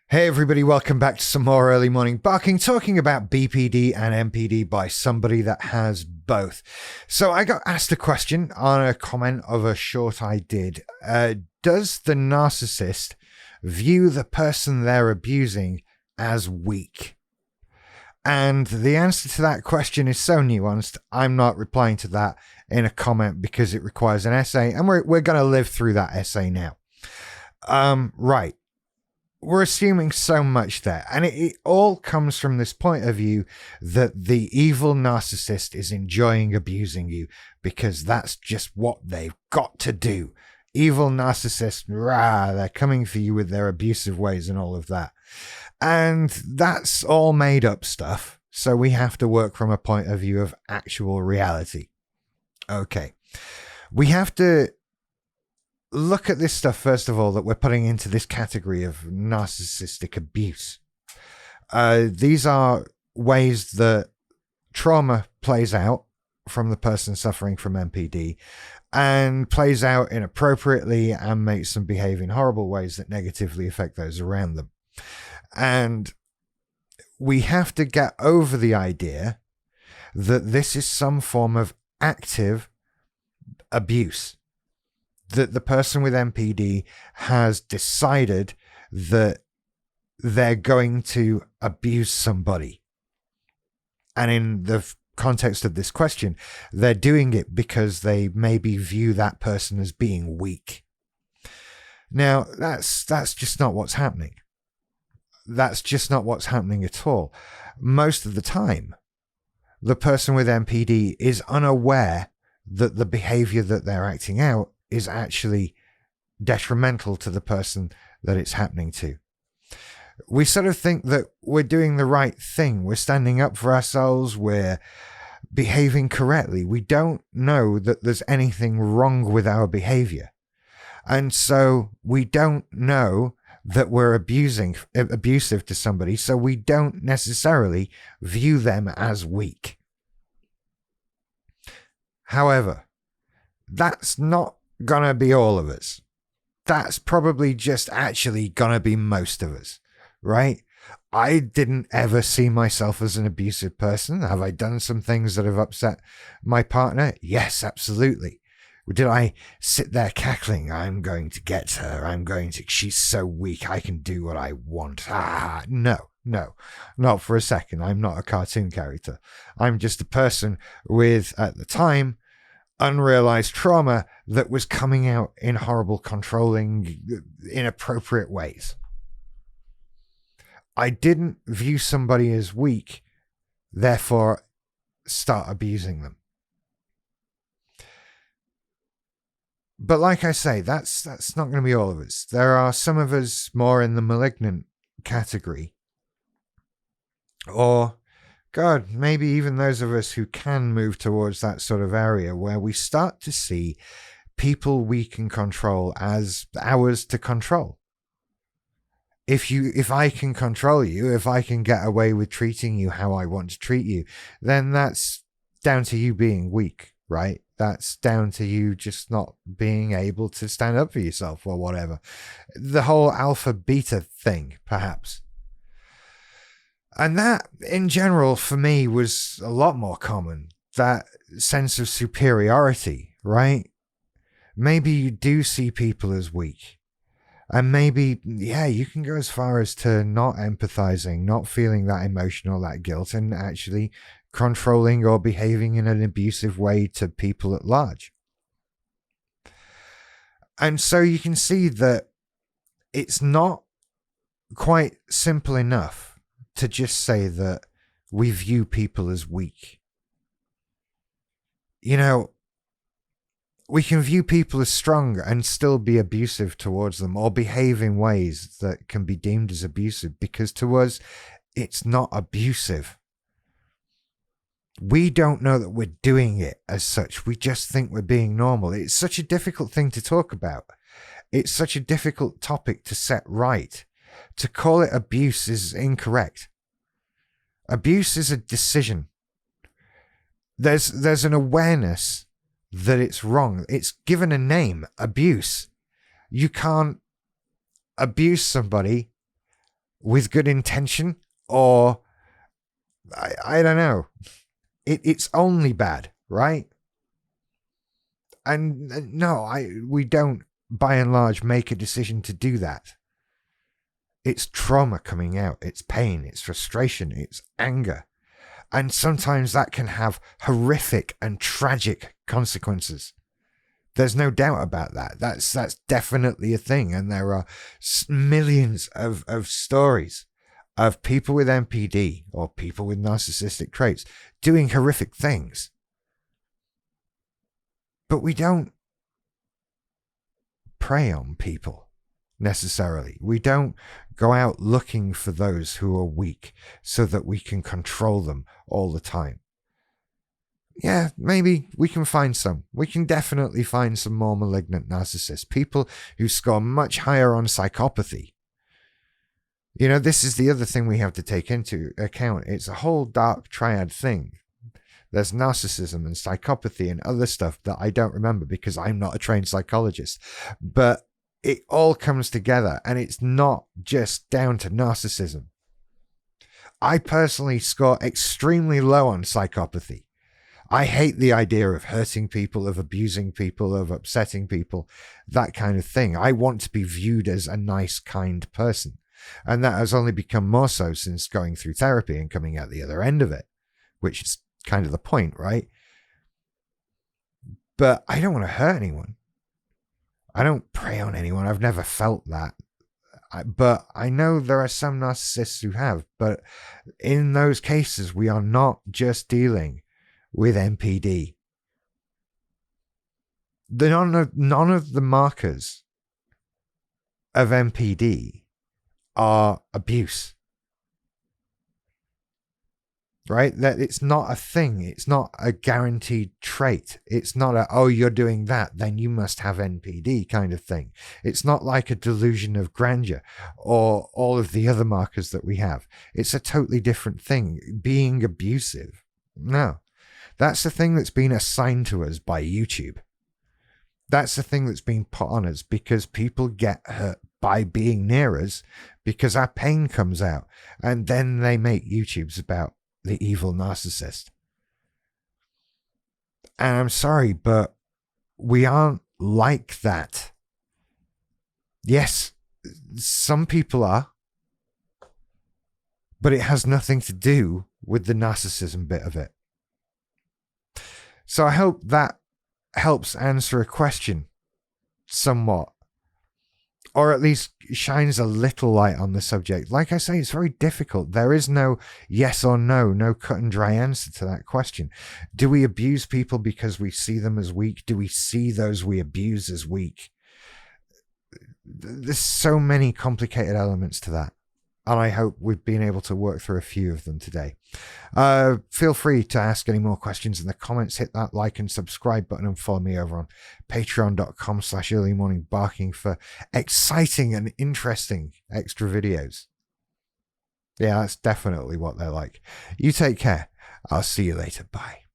Hey everybody, welcome back to some more early morning barking, talking about BPD and MPD by somebody that has both. So I got asked a question on a comment of a short I did. Does the narcissist view the person they're abusing as weak? And the answer to that question is so nuanced, I'm not replying to that in a comment because it requires an essay, and we're going to live through that essay now. Right. We're assuming so much there, and it all comes from this point of view that the evil narcissist is enjoying abusing you because that's just what they've got to do. Evil narcissists, rah, they're coming for you with their abusive ways and all of that. And that's all made up stuff, so we have to work from a point of view of actual reality. Okay, we have to look at this stuff, first of all, that we're putting into this category of narcissistic abuse. These are ways that trauma plays out from the person suffering from MPD and plays out inappropriately and makes them behave in horrible ways that negatively affect those around them. And we have to get over the idea that this is some form of active abuse, that the person with MPD has decided that they're going to abuse somebody. And in the context of this question, they're doing it because they maybe view that person as being weak. Now, that's just not what's happening. That's just not what's happening at all. Most of the time, the person with MPD is unaware that the behavior that they're acting out is actually detrimental to the person that it's happening to. We sort of think that we're doing the right thing. We're standing up for ourselves. We're behaving correctly. We don't know that there's anything wrong with our behavior. And so we don't know that we're abusive to somebody. So we don't necessarily view them as weak. However, that's not gonna be all of us. That's probably just actually gonna be most of us, right? I didn't ever see myself as an abusive person. Have I done some things that have upset my partner? Yes, absolutely. Did I sit there cackling, I'm going to get her, she's so weak, I can do what I want? No, not for a second. I'm not a cartoon character. I'm just a person with, at the time, unrealized trauma that was coming out in horrible, controlling, inappropriate ways. I didn't view somebody as weak, therefore start abusing them. But like I say, that's not going to be all of us. There are some of us more in the malignant category, or God, maybe even those of us who can move towards that sort of area where we start to see people we can control as ours to control. If I can control you, if I can get away with treating you how I want to treat you, then that's down to you being weak, right? That's down to you just not being able to stand up for yourself or whatever. The whole alpha beta thing, perhaps. And that, in general, for me, was a lot more common. That sense of superiority, right? Maybe you do see people as weak. And maybe, yeah, you can go as far as to not empathizing, not feeling that emotion or that guilt, and actually controlling or behaving in an abusive way to people at large. And so you can see that it's not quite simple enough to just say that we view people as weak. You know, we can view people as strong and still be abusive towards them, or behave in ways that can be deemed as abusive, because to us, it's not abusive. We don't know that we're doing it as such. We just think we're being normal. It's such a difficult thing to talk about. It's such a difficult topic to set right. To call it abuse is incorrect. Abuse is a decision. There's an awareness that it's wrong. It's given a name, abuse. You can't abuse somebody with good intention, or I don't know. It's only bad, right? And no, we don't, by and large, make a decision to do that. It's trauma coming out. It's pain. It's frustration. It's anger. And sometimes that can have horrific and tragic consequences. There's no doubt about that. That's definitely a thing. And there are millions of stories of people with NPD or people with narcissistic traits doing horrific things. But we don't prey on people necessarily. We don't go out looking for those who are weak so that we can control them all the time. Yeah, maybe we can find some. We can definitely find some more malignant narcissists, people who score much higher on psychopathy. You know, this is the other thing we have to take into account. It's a whole dark triad thing. There's narcissism and psychopathy and other stuff that I don't remember because I'm not a trained psychologist. But it all comes together, and it's not just down to narcissism. I personally score extremely low on psychopathy. I hate the idea of hurting people, of abusing people, of upsetting people, that kind of thing. I want to be viewed as a nice, kind person. And that has only become more so since going through therapy and coming out the other end of it, which is kind of the point, right? But I don't want to hurt anyone. I don't prey on anyone. I've never felt that. But I know there are some narcissists who have. But in those cases, we are not just dealing with NPD. None of the markers of NPD are abuse. Right? That it's not a thing. It's not a guaranteed trait. It's not a, oh, you're doing that, then you must have NPD kind of thing. It's not like a delusion of grandeur or all of the other markers that we have. It's a totally different thing. Being abusive. No. That's the thing that's been assigned to us by YouTube. That's the thing that's been put on us because people get hurt by being near us because our pain comes out. And then they make YouTubes about the evil narcissist. And I'm sorry, but we aren't like that. Yes, some people are, but it has nothing to do with the narcissism bit of it. So I hope that helps answer a question somewhat, or at least shines a little light on the subject. Like I say, it's very difficult. There is no yes or no cut and dry answer to that question. Do we abuse people because we see them as weak? Do we see those we abuse as weak? There's so many complicated elements to that. And I hope we've been able to work through a few of them today. Feel free to ask any more questions in the comments. Hit that like and subscribe button and follow me over on patreon.com/earlymorningbarking for exciting and interesting extra videos. Yeah, that's definitely what they're like. You take care. I'll see you later. Bye.